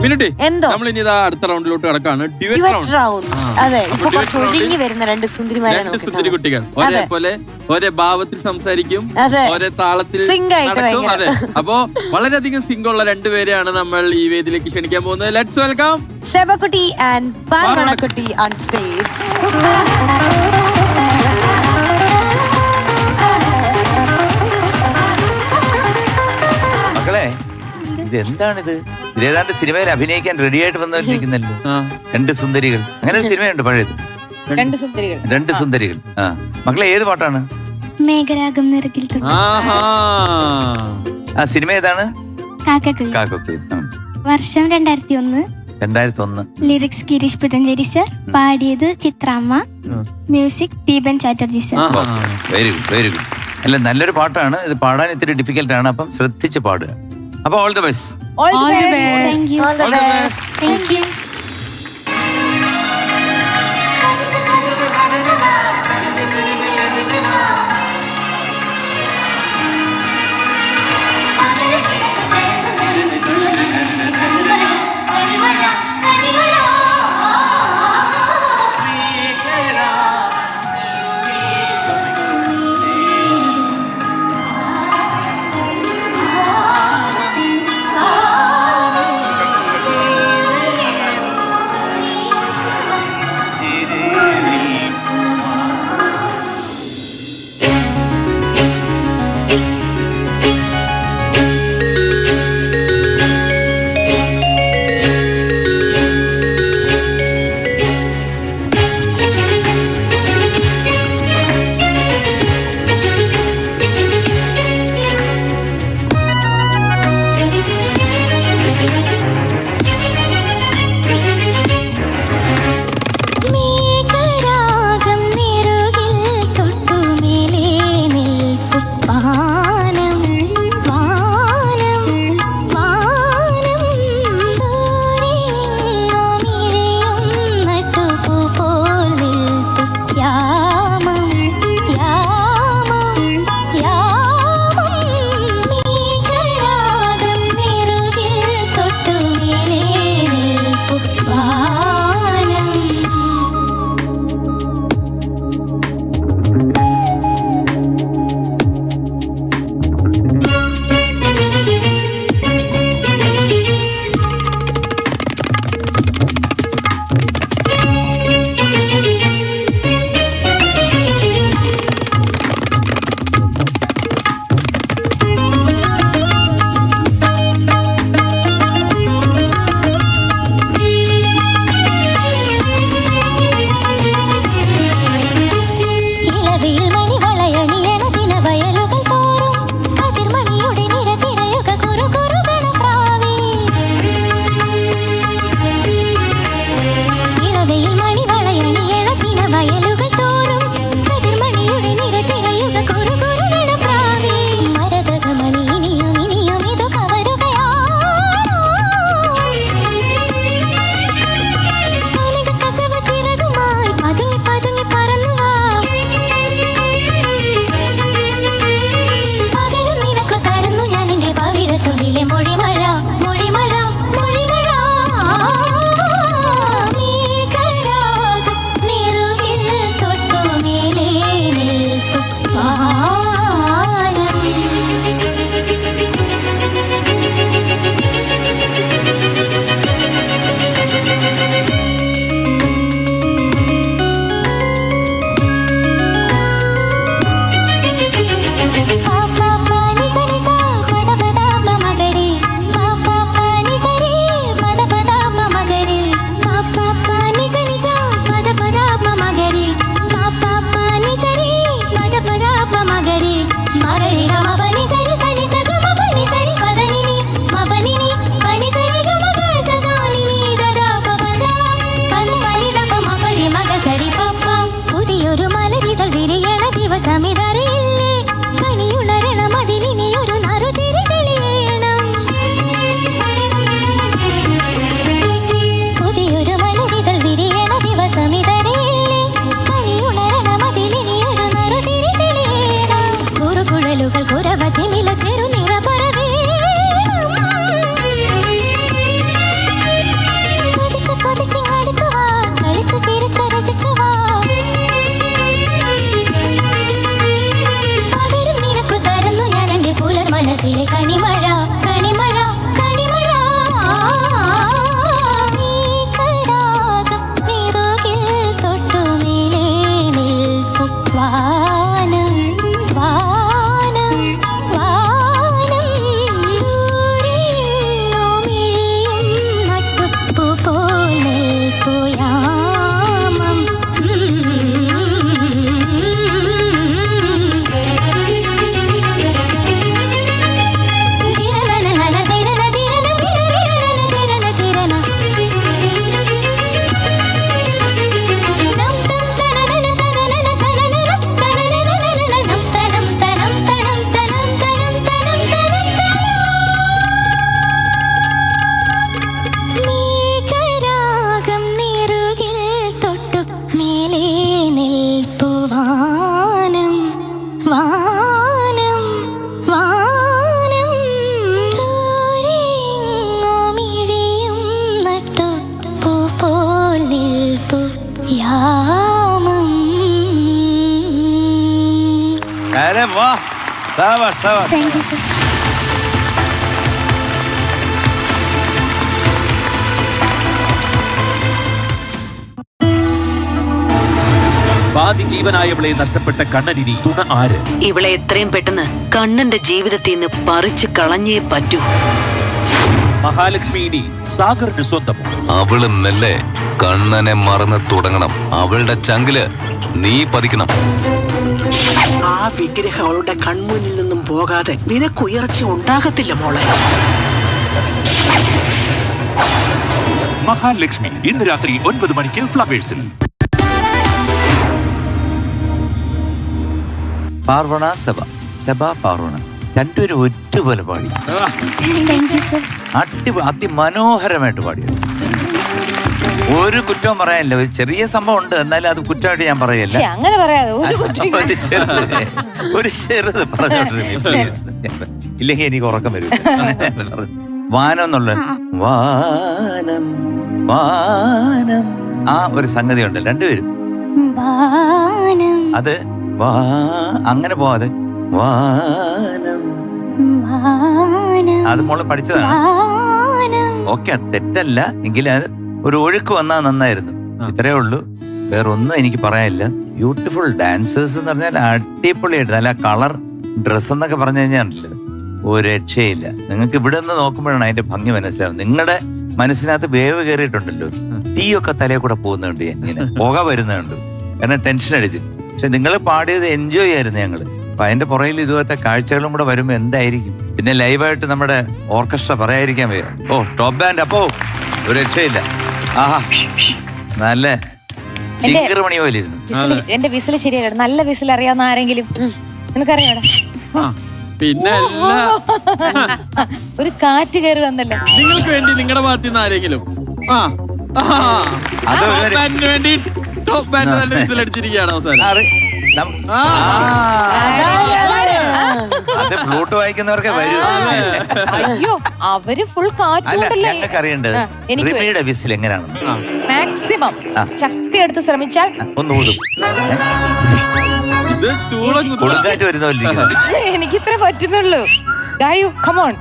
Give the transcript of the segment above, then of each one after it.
Minute എന്തോ നമ്മൾ ഇനി അടുത്ത റൗണ്ടിലോട്ട് കിടക്കാണ് ഡ്യുവറ്റ് റൗണ്ട്. അതെ, ഇപ്പൊ കുറച്ച് ഒഴുങ്ങി വരുന്ന രണ്ട് സുന്ദരിമാരെ രണ്ട് സുന്ദരി കുട്ടികൾ ഒരേപോലെ ഒരേ ഭാവത്തിൽ സംസാരിക്കും, ഒരേ താളത്തിൽ നടക്കും. അതെ, അപ്പോ വളരെയധികം സിംഗുള്ള രണ്ടുപേരെയാണ് നമ്മൾ ഈ വേദിയിലേക്ക് ക്ഷണിക്കാൻ പോകുന്നത്. ലെറ്റ്സ് വെൽക്കം സെബക്കുട്ടി ആൻഡ് പാർവണക്കുട്ടി ഓൺ സ്റ്റേജ്. മക്കളെ, ഇതെന്താണിത്? ഇതേതാണ്ട് സിനിമയിൽ അഭിനയിക്കാൻ റെഡി ആയിട്ട് വന്നിരിക്കുന്നല്ലോ. രണ്ട് സുന്ദരികൾ, അങ്ങനെ ഒരു സിനിമയുണ്ട് പഴയത്. രണ്ട് സുന്ദരികൾ. ആ മക്കളെ, ഏത് പാട്ടാണ്? മേഘരാഗം നിറകിൽ ആ സിനിമ ഏതാണ്? കാക്കക്കുയിൽ. വർഷം 2001. ലിറിക്സ് ഗിരീഷ് പുതഞ്ചേരി സർ, പാടിയത് ചിത്രാമ്മ, music Deepan Chatterjee sir. Very good, very good. അല്ല, നല്ലൊരു പാട്ടാണ്. ഇത് പാടാൻ ഇത്തിരി ഡിഫിക്കൽട്ട് ആണ്, അപ്പം ശ്രദ്ധിച്ച് പാടുക. അപ്പൊ all the best. Thank you. കണിമഴ കണിമഴ കണിമഴ നീകരാഗം നിറുകിൽ തൊട്ടുമേലേ നിൽപ്പു വാനം വാനം വാനം ദൂരെയെങ്ങോ മിഴിയും നട്ടുപ്പു പോൽ നിൽപ്പു യാമം മേഘരാഗം നിറുകിൽ തൊട്ടു മേലേ നിൽപ്പു വാനം വാനം വാനം ദൂരെയെങ്ങോ മിഴിയും നട്ടുപ്പു പോൽ നിൽപ്പു യാമം അരെ വാ, ശാബാഷ്, ശാബാഷ്. Thank you sir. പാതി ജീവനായവളെ നഷ്ടപ്പെട്ട കണ്ണനിനി തുണ ആര്? ഇവളെ എത്രയും പെട്ടെന്ന് കണ്ണന്റെ ജീവിതത്തിൽ നിന്ന് പറിച്ചു കളഞ്ഞേ പറ്റൂ. മഹാലക്ഷ്മി ഇനി സാഗറിന് സ്വന്തം. അവള് മെല്ലെ കണ്ണനെ മറന്ന് തുടങ്ങണം. അവളുടെ ചങ്കില് നീ പതിക്കണം. ആ വിഗ്രഹം അവളുടെ കൺമുന്നിൽ നിന്നും പോകാതെ നിനക്കുയർച്ച ഉണ്ടാകത്തില്ല മോളെ. മഹാലക്ഷ്മി ഇന്ന് രാത്രി 9 മണിക്ക് ഫ്ലവേഴ്സിൽ. പാർവണ സഭ, സഭ പാർവണ രണ്ടുപേരും ഒറ്റപോലെ പാടി. Thank you sir. അതിമനോഹരമായിട്ട് പാടിയത്. ഒരു കുറ്റവും പറയാനില്ല. ഒരു ചെറിയ സംഭവം ഉണ്ട്, എന്നാലും അത് കുറ്റമായിട്ട് ഞാൻ പറയല്ല. അങ്ങനെ പറയാതെ ഒരു ചെറുത് പറഞ്ഞോണ്ടിരുന്നു ഇല്ലെങ്കിൽ എനിക്ക് ഉറക്കം വരും. വാനം എന്നുള്ള വാനം വാനം ആ ഒരു സംഗതി ഉണ്ട് രണ്ടുപേരും. വാനം അത് അങ്ങനെ പോവാതെ വാനം വാനം അത് മോള് പഠിച്ചതാണ്. വാനം ഓക്കെ, തെറ്റല്ല. എങ്കിലും അത് ഒരു ഒഴുക്ക് വന്നാൽ നന്നായിരുന്നു. ഇത്രയേ ഉള്ളൂ, വേറൊന്നും എനിക്ക് പറയാനില്ല. ബ്യൂട്ടിഫുൾ ഡാൻസേഴ്സ് എന്ന് പറഞ്ഞാൽ അടിപൊളിയായിട്ട് നല്ല കളർ ഡ്രസ്സ് എന്നൊക്കെ പറഞ്ഞു കഴിഞ്ഞാൽ ഒരു രക്ഷയില്ല. നിങ്ങൾക്ക് ഇവിടെ നിന്ന് നോക്കുമ്പോഴാണ് അതിന്റെ ഭംഗി മനസ്സിലാവും. നിങ്ങളുടെ മനസ്സിനകത്ത് വേവ് കയറിയിട്ടുണ്ടല്ലോ, തീയൊക്കെ തലയിൽ കൂടെ പോകുന്നുണ്ട്, ഇങ്ങനെ പുക വരുന്നുണ്ട്, കാരണം ടെൻഷൻ അടിച്ചിട്ട്. പക്ഷെ നിങ്ങൾ പാടിയത് എൻജോയ് ചെയ്യായിരുന്നു ഞങ്ങള്. അപ്പൊ അതിന്റെ പുറകിൽ ഇതുപോലത്തെ കാഴ്ചകളും കൂടെ വരുമ്പോ എന്തായിരിക്കും. പിന്നെ ലൈവായിട്ട് നമ്മുടെ ഓർക്കസ്ട്ര പറയാതിരിക്കാൻ വയ്യ. ഓ, ടോപ്പ് ബാൻഡ്, അപ്പോ ഒരു രക്ഷയില്ല. ആഹാ, നല്ല ചിങ്കറുമണി പോലെ ഇരുന്നു. എന്റെ വിസിൽ ശരിയല്ല. നല്ല വിസിൽ അറിയാവുന്ന ആരെങ്കിലും നിനക്കറിയാടാ? പിന്നെ ഒരു കാറ്റ് കയറി വന്നല്ലോ. നിങ്ങൾക്ക് വേണ്ടി നിങ്ങളുടെ ഭാഗത്ത് നിന്ന് ആരെങ്കിലും വേണ്ടി ടോപ്പ് ബാൻഡ് തന്നെ വിസിലടിച്ചിരിക്കുകയാണ് അവസാനം. അത് ഫ്ലൂട്ട് വായിക്കുന്നവർക്ക് വരും. അയ്യോ, അവര് ഫുൾ കാറ്റുണ്ടല്ലേ. ഞങ്ങൾക്ക് അറിയേണ്ടത് റിമിയുടെ വിസിൽ എങ്ങനെയാണെന്ന്. മാക്സിമം ശക്തി എടുത്ത് ശ്രമിച്ചാൽ ഒന്ന് ഊതും. ഇത് ചൂളം കൊടുങ്കാറ്റ് വരുന്ന എനിക്ക് ഇത്ര പറ്റുന്നുള്ളൂ. ഗായു, കമോൺ.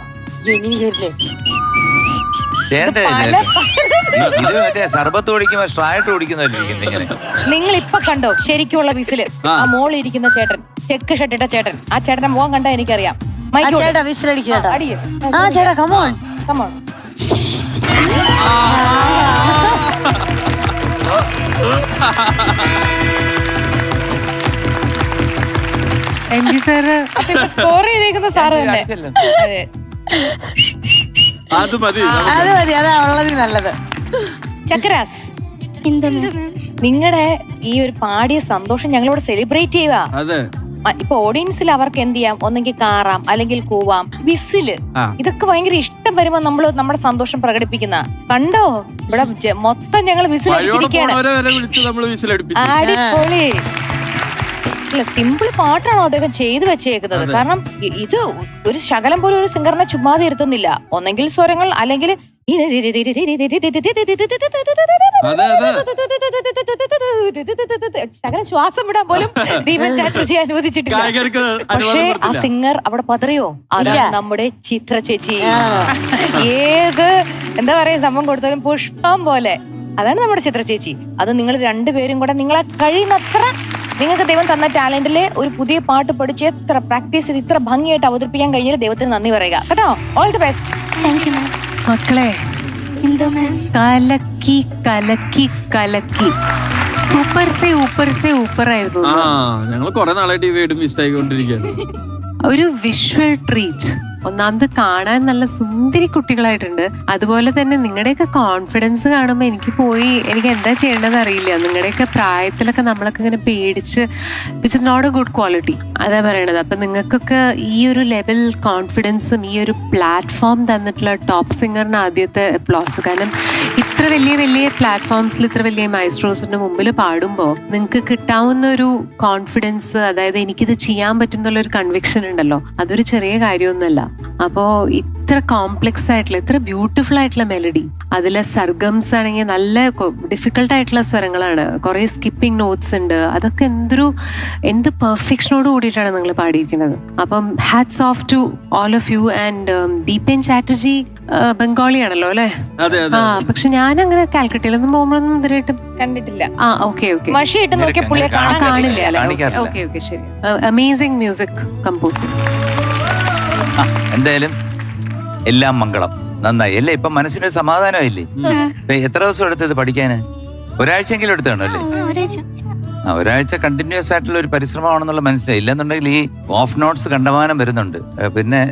ഇത് മറ്റേ സർബത്ത് കുടിക്കുമ്പോ സ്ട്രായിട്ട് കുടിക്കുന്നവരിരിക്കുന്നു ഇങ്ങനെ. നിങ്ങൾ ഇപ്പൊ കണ്ടോ ശരിക്കുള്ള വിസില്? ആ മോളിൽ ഇരിക്കുന്ന ചേട്ടൻ, ചെക്ക് ഷർട്ടിട്ട ചേട്ടൻ, ആ ചേട്ടനെ മുഖം കണ്ടാ എനിക്കറിയാം. ചേട്ടാ വിസിലടിക്കുക. ആ ചേട്ടാ, കമോൺ കമോൺ. സ്കോർ ചെയ്തേക്കുന്ന സാറ് തന്നെ. അതെ, അത് മതി, അതാ ഉള്ളത് നല്ലത്. ചക്രാസ്, നിങ്ങളുടെ ഈ ഒരു പാടിയ സന്തോഷം ഞങ്ങളിവിടെ സെലിബ്രേറ്റ് ചെയ്യുക. അതെ, ഇപ്പൊ ഓഡിയൻസിൽ അവർക്ക് എന്ത് ചെയ്യാം, ഒന്നെങ്കിൽ കാറാം, അല്ലെങ്കിൽ കൂവാം, വിസില്, ഇതൊക്കെ ഭയങ്കര ഇഷ്ടം വരുമ്പോ നമ്മള് നമ്മുടെ സന്തോഷം പ്രകടിപ്പിക്കുന്ന കണ്ടോ. ഇവിടെ മൊത്തം ഞങ്ങൾ വിസിൽ അടിച്ചിരിക്കുകയാണ്. അടിപൊളി. ഇല്ല, സിമ്പിൾ പാട്ടാണോ അദ്ദേഹം ചെയ്തു വെച്ചേക്കുന്നത്. കാരണം ഇത് ഒരു ശകലം പോലും ഒരു സിംഗറിനെ ചുമ്മാതെ ഇരുത്തുന്നില്ല. ഒന്നെങ്കിൽ സ്വരങ്ങൾ, അല്ലെങ്കിൽ അതെ അതെ ശകലം ശ്വാസം വിടാൻ പോലും ദീപൻ ചാറ്റർജി അനുവദിച്ചിട്ടില്ല. ഗായകർക്ക് പക്ഷേ അനുവാദം ആ കൊടുത്തില്ല. സിംഗർ അവിടെ പതറിയോ? അതാണ് നമ്മുടെ ചിത്ര ചേച്ചി. ഏത് എന്താ പറയാ സംഭവം കൊടുത്താലും പുഷ്പം പോലെ. അതാണ് നമ്മുടെ ചിത്ര ചേച്ചി. അത് നിങ്ങൾ രണ്ടുപേരും കൂടെ നിങ്ങളെ കഴിയുന്നത്ര നിങ്ങൾക്ക് ദൈവം തന്ന ടാലന്റിലെ ഒരു പുതിയ പാട്ട് പഠിച്ച് എത്ര പ്രാക്ടീസ് ചെയ്ത് ഇത്ര ഭംഗിയായിട്ട് അവതരിപ്പിക്കാൻ കഴിഞ്ഞാൽ ദൈവത്തിന് നന്ദി പറയുക കേട്ടോ. All the best. Thank you ma'am. മക്കളെ എന്തോ മാം? കലക്കി കലക്കി കലക്കി സൂപ്പർ ആയിരുന്നു. ആ ഞങ്ങൾ കുറെ നാളായിട്ട് ഈ വീട് മിസ്സായിക്കൊണ്ടിരിക്കുകയാണ്. ഒരു വിഷ്വൽ ട്രീറ്റ്. ഒന്നാമത് കാണാൻ നല്ല സുന്ദരി കുട്ടികളായിട്ടുണ്ട്. അതുപോലെ തന്നെ നിങ്ങളുടെയൊക്കെ കോൺഫിഡൻസ് കാണുമ്പോൾ എനിക്ക് എന്താ ചെയ്യേണ്ടതെന്ന് അറിയില്ല. നിങ്ങളുടെയൊക്കെ പ്രായത്തിലൊക്കെ നമ്മളൊക്കെ ഇങ്ങനെ പേടിച്ച് which is not a good quality. അതാ പറയണത്. അപ്പം നിങ്ങൾക്കൊക്കെ ഈ ഒരു ലെവൽ കോൺഫിഡൻസും ഈ ഒരു പ്ലാറ്റ്ഫോം തന്നിട്ടുള്ള ടോപ്പ് സിംഗറിന് ആദ്യത്തെ അപ്ലോസ്. കാരണം ഇത്ര വലിയ പ്ലാറ്റ്ഫോംസിൽ ഇത്ര വലിയ മൈസ്ട്രോസിന്റെ മുമ്പിൽ പാടുമ്പോൾ നിങ്ങൾക്ക് കിട്ടാവുന്ന ഒരു കോൺഫിഡൻസ്, അതായത് എനിക്കിത് ചെയ്യാൻ പറ്റും എന്നുള്ളൊരു കൺവിക്ഷൻ ഉണ്ടല്ലോ, അതൊരു ചെറിയ കാര്യമൊന്നുമല്ല. അപ്പോ ഇത്ര കോംപ്ലെക്സ് ആയിട്ടുള്ള ഇത്ര ബ്യൂട്ടിഫുൾ ആയിട്ടുള്ള മെലഡി, അതിലെ സർഗംസ് ആണെങ്കിൽ നല്ല ഡിഫിക്കൽട്ട് ആയിട്ടുള്ള സ്വരങ്ങളാണ്, കുറെ സ്കിപ്പിംഗ് നോട്ട്സ് ഉണ്ട്. അതൊക്കെ എന്ത് പെർഫെക്ഷനോട് കൂടിയിട്ടാണ് നിങ്ങൾ പാടിയിരിക്കുന്നത്. അപ്പം hats off to all of you. And Deepan Chatterjee ബംഗാളിയാണല്ലോ അല്ലെ? പക്ഷെ ഞാൻ അങ്ങനെ കാൽക്കട്ടയിലൊന്നും പോകുമ്പോഴൊന്നും ഇതുവരെയായിട്ടും കണ്ടിട്ടില്ല. ഓക്കെ മഷി ഇട്ട് നോക്കിയ പുള്ളിയെ കാണില്ല അല്ലേ? ഓക്കെ ശരി. Amazing music composing. എന്തായാലും എല്ലാം മംഗളം. നന്നായി അല്ലേ? ഇപ്പൊ മനസ്സിനൊരു സമാധാനമില്ലേ? എത്ര ദിവസം എടുത്തത് പഠിക്കാന്? ഒരാഴ്ചയെങ്കിലും എടുത്താണോ അല്ലേ? ഒരാഴ്ച കണ്ടിന്യൂസ് ആയിട്ടുള്ള ഒരു പരിശ്രമമാണെന്നുള്ള മനസ്സിലായി. ഇല്ലെന്നുണ്ടെങ്കിൽ ഈ ഓഫ് നോട്ട്സ് കണ്ടമാനം വരുന്നുണ്ട്. പിന്നെ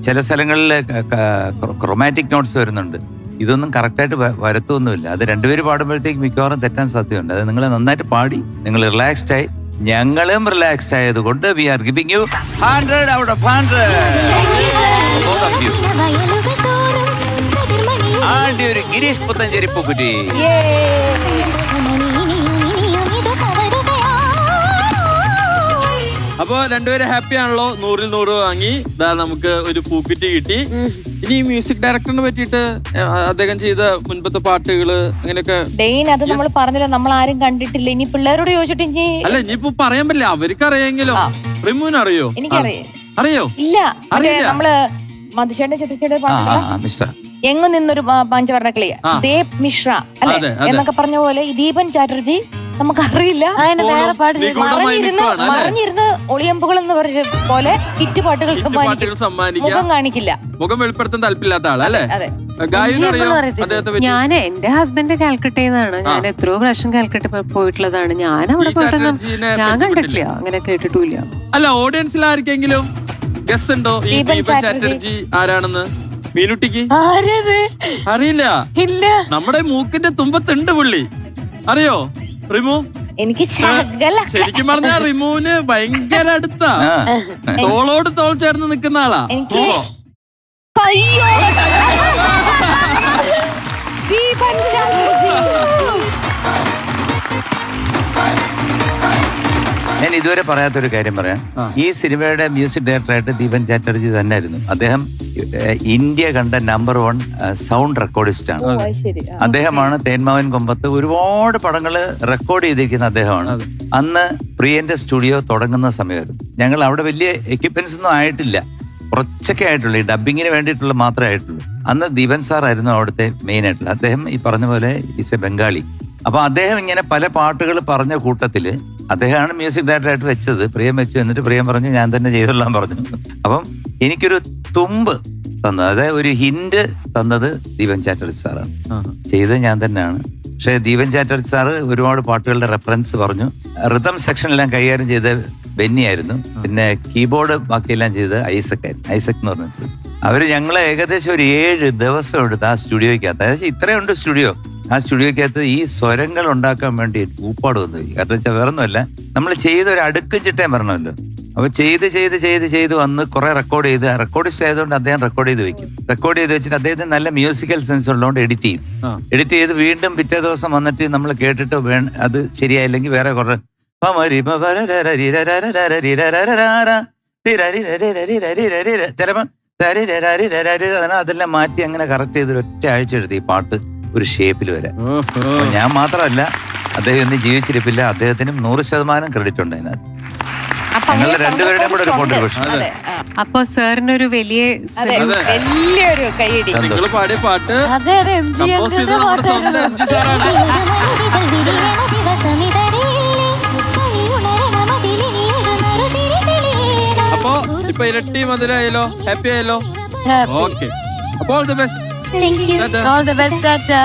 ചില സ്ഥലങ്ങളിൽ ക്രൊമാറ്റിക് നോട്ട്സ് വരുന്നുണ്ട്. ഇതൊന്നും കറക്റ്റായിട്ട് വരത്തൊന്നുമില്ല. അത് രണ്ടുപേര് പാടുമ്പോഴത്തേക്ക് മിക്കവാറും തെറ്റാൻ സാധ്യതയുണ്ട്. അത് നിങ്ങൾ നന്നായിട്ട് പാടി, നിങ്ങൾ റിലാക്സ്ഡ് ആയി, ഞങ്ങളും റിലാക്സ്ഡ് ആയതുകൊണ്ട് we are giving you 100 out of 100. ആണ്ടി ഒരു ഗിരീഷ് പുത്തഞ്ചേരി പൂക്കുറ്റി. അപ്പൊ രണ്ടുപേരും ഹാപ്പി ആണല്ലോ? 100-ൽ 100 വാങ്ങി. ഇതാ നമുക്ക് ഒരു പൂക്കുറ്റി കിട്ടി. ഇനി മ്യൂസിക് ഡയറക്ടറിനെ പറ്റിയിട്ട് അദ്ദേഹം ചെയ്ത മുൻപത്തെ പാട്ടുകള് അങ്ങനെയൊക്കെ അത് നമ്മൾ പറഞ്ഞല്ലോ, നമ്മൾ ആരും കണ്ടിട്ടില്ല. ഇനി പിള്ളേരോട് ചോദിച്ചിട്ട് അല്ല ഇനിയിപ്പോ പറയാൻ പറ്റില്ല. അവർക്ക് അറിയെങ്കിലും. റിമൂന് അറിയോ? എനിക്കറിയാം. അറിയോ? ഇല്ല, നമ്മള് മധുശേന്റെ ചിത്രച്ചേയുടെ പാട്ടില്ല, എങ്ങും നിന്നൊരു പഞ്ചവർണ്ണ കിളിയ ദേബ് മിശ്ര അല്ലെ എന്നൊക്കെ പറഞ്ഞ പോലെ ഈ ദീപൻ ചാറ്റർജി നമുക്കറിയില്ല. മറിഞ്ഞിരുന്ന് ഒളിയമ്പുകൾ എന്ന് പറഞ്ഞ പോലെ ഹിറ്റ് പാട്ടുകൾ മുഖം കാണിക്കില്ല. മുഖം വെളിപ്പെടുത്താൻ താല്പര്യമില്ലാത്ത ആളല്ലേ? ഞാൻ എന്റെ ഹസ്ബൻഡ് കാൽക്കട്ടയെന്നാണ്. ഞാൻ എത്രയോ പ്രാവശ്യം കാൽക്കട്ട പോയിട്ടുള്ളതാണ്. ഞാൻ അവിടെ പോയിട്ടൊന്നും ഞാൻ കണ്ടിട്ടില്ല, അങ്ങനെ കേട്ടിട്ടില്ല. അല്ല, ഓഡിയൻസിൽ ആർക്കെങ്കിലും ഗസ് ഉണ്ടോ ഈ ദീപൻ ചാറ്റർജി ആരാണെന്ന്? മീനുട്ടിക്ക് അറിയില്ല? ഇല്ല. നമ്മുടെ മൂക്കിന്റെ തുമ്പത്തുണ്ട് പുള്ളി. അറിയോ റിമു? എനിക്ക് ശരിക്കും പറഞ്ഞാൽ റിമുവിന് ഭയങ്കര അടുത്താ. തോളോട് തോൾ ചേർന്ന് നിൽക്കുന്ന ആളാ. ഞാൻ ഇതുവരെ പറയാത്തൊരു കാര്യം പറയാം. ഈ സിനിമയുടെ മ്യൂസിക് ഡയറക്ടറായിട്ട് ദീപൻ ചാറ്റർജി തന്നെയായിരുന്നു. അദ്ദേഹം ഇന്ത്യ കണ്ട നമ്പർ 1 സൗണ്ട് റെക്കോർഡിസ്റ്റ് ആണ്. അദ്ദേഹമാണ് തേന്മാവൻ കൊമ്പത്ത് ഒരുപാട് പടങ്ങള് റെക്കോർഡ് ചെയ്തിരിക്കുന്ന അദ്ദേഹമാണ്. അന്ന് പ്രിയന്റെ സ്റ്റുഡിയോ തുടങ്ങുന്ന സമയമായിരുന്നു. ഞങ്ങൾ അവിടെ വലിയ എക്യുപ്മെന്റ്സ് ഒന്നും ആയിട്ടില്ല, കുറച്ചൊക്കെ ആയിട്ടുള്ളൂ. ഈ ഡബിങ്ങിന് വേണ്ടിയിട്ടുള്ള മാത്രമേ ആയിട്ടുള്ളൂ. അന്ന് ദീപൻ സാർ ആയിരുന്നു അവിടുത്തെ മെയിൻ ആയിട്ടുള്ള. അദ്ദേഹം ഈ പറഞ്ഞ പോലെ ഈസ് എ ബംഗാളി. അപ്പൊ അദ്ദേഹം ഇങ്ങനെ പല പാട്ടുകൾ പറഞ്ഞ കൂട്ടത്തില് അദ്ദേഹമാണ് മ്യൂസിക് ഡയറക്ടറായിട്ട് വെച്ചത്. പ്രിയം വെച്ചു. എന്നിട്ട് പ്രിയം പറഞ്ഞു ഞാൻ തന്നെ ചെയ്തോളാൻ പറഞ്ഞു. അപ്പം എനിക്കൊരു തുമ്പ് തന്നത്, അതായത് ഒരു ഹിന്റ് തന്നത് ദീപൻ ചാറ്റർജി സാറാണ്. ചെയ്തത് ഞാൻ തന്നെയാണ്. പക്ഷെ ദീപൻ ചാറ്റർജി സാറ് ഒരുപാട് പാട്ടുകളുടെ റെഫറൻസ് പറഞ്ഞു. റിതം സെക്ഷനെല്ലാം കൈകാര്യം ചെയ്ത ബെന്നി ആയിരുന്നു. പിന്നെ കീബോർഡ് ബാക്കിയെല്ലാം ചെയ്തത് ഐസക് ആയിരുന്നു. ഐസക് എന്ന് പറഞ്ഞിട്ട് അവര് ഞങ്ങളെ ഏകദേശം ഒരു 7 ദിവസം എടുത്ത് ആ സ്റ്റുഡിയോയ്ക്കകത്ത്, ഏകദേശം ഇത്രയുണ്ട് സ്റ്റുഡിയോ, ആ സ്റ്റുഡിയോയ്ക്കകത്ത് ഈ സ്വരങ്ങൾ ഉണ്ടാക്കാൻ വേണ്ടി ഊപ്പാട് വന്നു. കാരണം വെച്ചാൽ വേറൊന്നുമല്ല, നമ്മൾ ചെയ്ത ഒരു അടുക്കും ചിട്ടയും പറഞ്ഞല്ലോ. അപ്പൊ ചെയ്ത് വന്ന് കുറെ റെക്കോർഡ് ചെയ്ത്, റെക്കോർഡിസ്റ്റ് ആയതുകൊണ്ട് അദ്ദേഹം റെക്കോർഡ് ചെയ്ത് വെക്കും. റെക്കോർഡ് ചെയ്ത് വെച്ചിട്ട് അദ്ദേഹത്തിന് നല്ല മ്യൂസിക്കൽ സെൻസ് ഉള്ളതുകൊണ്ട് എഡിറ്റ് ചെയ്ത് വീണ്ടും പിറ്റേ ദിവസം വന്നിട്ട് നമ്മൾ കേട്ടിട്ട് അത് ശരിയായില്ലെങ്കിൽ വേറെ കുറെ ചിലപ്പോ അതെല്ലാം മാറ്റി അങ്ങനെ കറക്റ്റ് ചെയ്ത് ഒറ്റ ആഴ്ച എടുത്ത് ഈ പാട്ട് ഒരു ഷേപ്പിൽ വരെ. ഞാൻ മാത്രമല്ല, അദ്ദേഹം ഇന്ന് ജീവിച്ചിരിപ്പില്ല, അദ്ദേഹത്തിനും 100% ക്രെഡിറ്റ് ഉണ്ട് അതിനകത്ത്. ഞങ്ങൾ രണ്ടുപേരുടെയും കൂടെ ഒരു കോൺട്രിബ്യൂഷൻ. അപ്പൊ സാറിനൊരു വലിയൊരു കൈയടി. നിങ്ങൾ പാടിയ പാട്ട് കമ്പോസ് ചെയ്ത് നമ്മുടെ സ്വന്തം എം ജി സാറാണ്. അപ്പോ ഇപ്പൊ ഇരട്ടി മധുരായല്ലോ, ഹാപ്പി ആയല്ലോ. ഓക്കെ, അപ്പോൾ all the best. All the best, Tata.